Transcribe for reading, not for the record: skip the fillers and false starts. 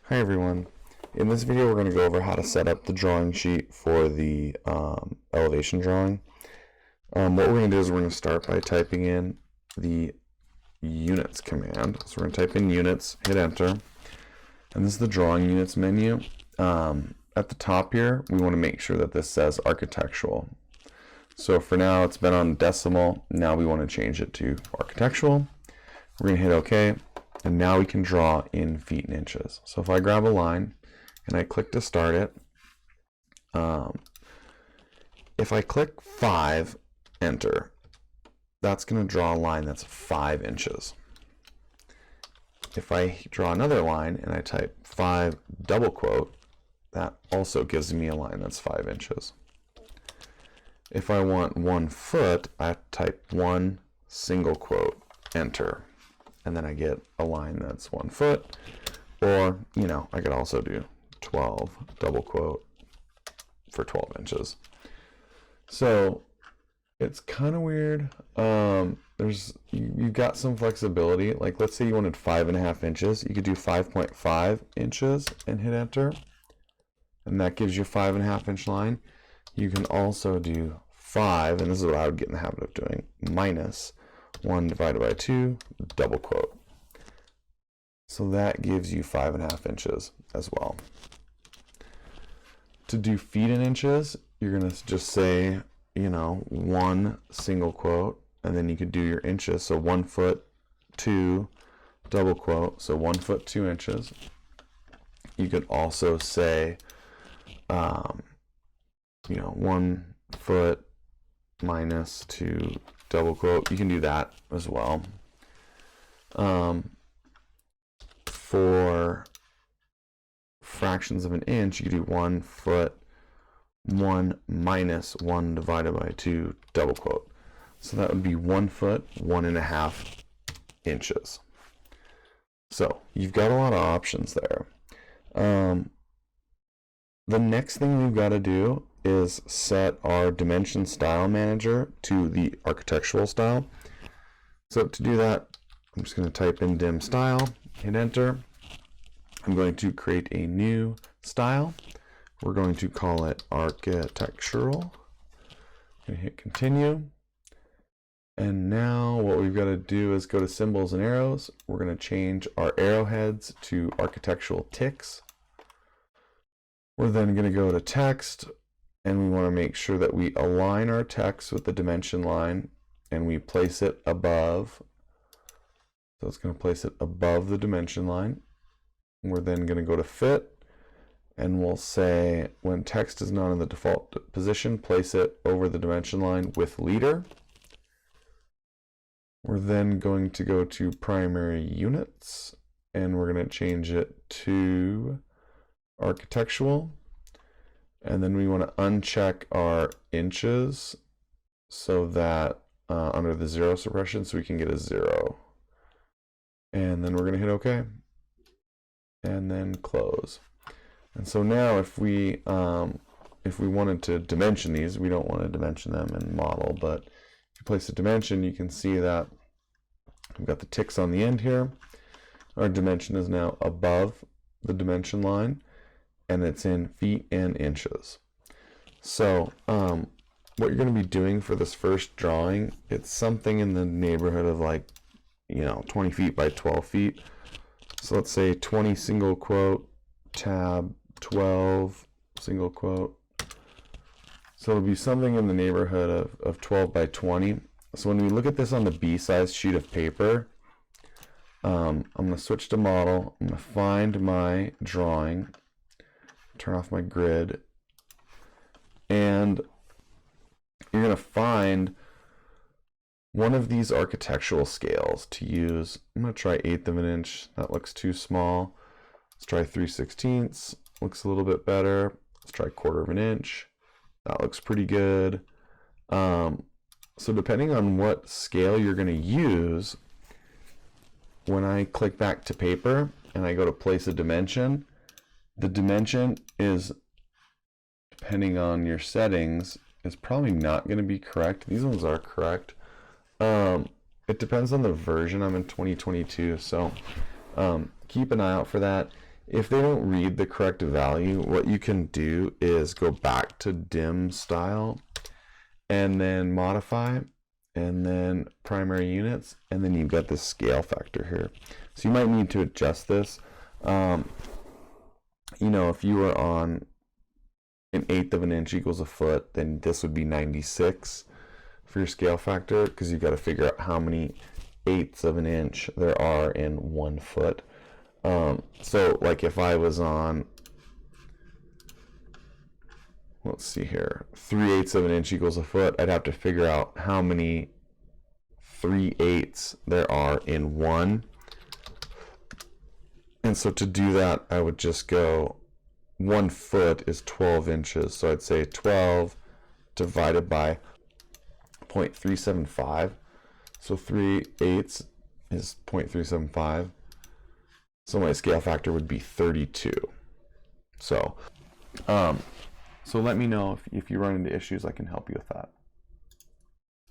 Hi everyone. In this video we're going to go over how to set up the drawing sheet for the elevation drawing. What we're going to do is we're going to start by typing in the units command. So we're going to type in units, hit enter, and this is the drawing units menu. At the top here we want to make sure that this says architectural. So for now it's been on decimal, now we want to change it to architectural. We're going to hit OK. And now we can draw in feet and inches. So if I grab a line and I click to start it, if I click 5, enter, that's going to draw a line that's 5 inches. If I draw another line and I type 5 double quote, that also gives me a line that's 5 inches. If I want 1 foot, I type 1 single quote, enter. And then I get a line that's 1 foot, or, I could also do 12 double quote for 12 inches. So it's kind of weird. You've got some flexibility. Like let's say you wanted 5.5 inches, you could do 5.5 inches and hit enter, and that gives you a 5.5 inch line. You can also do 5, and this is what I would get in the habit of doing, minus 1 divided by 2, double quote. So that gives you 5.5 inches as well. To do feet in inches, you're going to just say, 1 single quote, and then you could do your inches. So 1 foot, 2 double quote, so 1 foot, 2 inches. You could also say, 1 foot minus 2 double quote. You can do that as well. For fractions of an inch, you do 1 foot, 1 minus 1 divided by 2 double quote. So that would be 1 foot, 1.5 inches. So you've got a lot of options there. The next thing we've got to do is set our dimension style manager to the architectural style. So to do that, I'm just going to type in DIMSTYLE, hit enter. I'm going to create a new style. We're going to call it architectural. And hit continue. And now what we've got to do is go to symbols and arrows. We're going to change our arrowheads to architectural ticks. We're then going to go to text, and we want to make sure that we align our text with the dimension line and we place it above. So it's going to place it above the dimension line. We're then going to go to fit, and we'll say when text is not in the default position, place it over the dimension line with leader. We're then going to go to primary units, and we're going to change it to architectural. And then we want to uncheck our inches so that under the 0 suppression, so we can get a 0. And then we're going to hit OK. And then close. And so now if we wanted to dimension these, we don't want to dimension them in model, but if you place a dimension, you can see that we've got the ticks on the end here. Our dimension is now above the dimension line, and it's in feet and inches. So what you're going to be doing for this first drawing, it's something in the neighborhood of like 20 feet by 12 feet. So let's say 20 single quote, tab 12 single quote. So it'll be something in the neighborhood of 12 by 20. So when we look at this on the B-size sheet of paper, I'm going to switch to model. I'm going to find my drawing, turn off my grid, and you're going to find one of these architectural scales to use. I'm going to try 1/8 of an inch. That looks too small. Let's try 3/16. Looks a little bit better. Let's try 1/4 of an inch. That looks pretty good. So depending on what scale you're going to use, when I click back to paper and I go to place a dimension, the dimension is, depending on your settings, is probably not going to be correct. These ones are correct. It depends on the version. I'm in 2022, so keep an eye out for that. If they don't read the correct value, what you can do is go back to DIMSTYLE and then modify, and then primary units, and then you've got this scale factor here. So you might need to adjust this. You know, if you were on 1/8 of an inch equals a foot, then this would be 96 for your scale factor, because you've got to figure out how many 1/8 of an inch there are in 1 foot. So like if I was on, let's see here, 3/8 of an inch equals a foot, I'd have to figure out how many 3/8 there are in 1. And so to do that, I would just go, 1 foot is 12 inches. So I'd say 12 divided by 0.375. So 3/8 is 0.375. So my scale factor would be 32. So let me know if you run into issues. I can help you with that.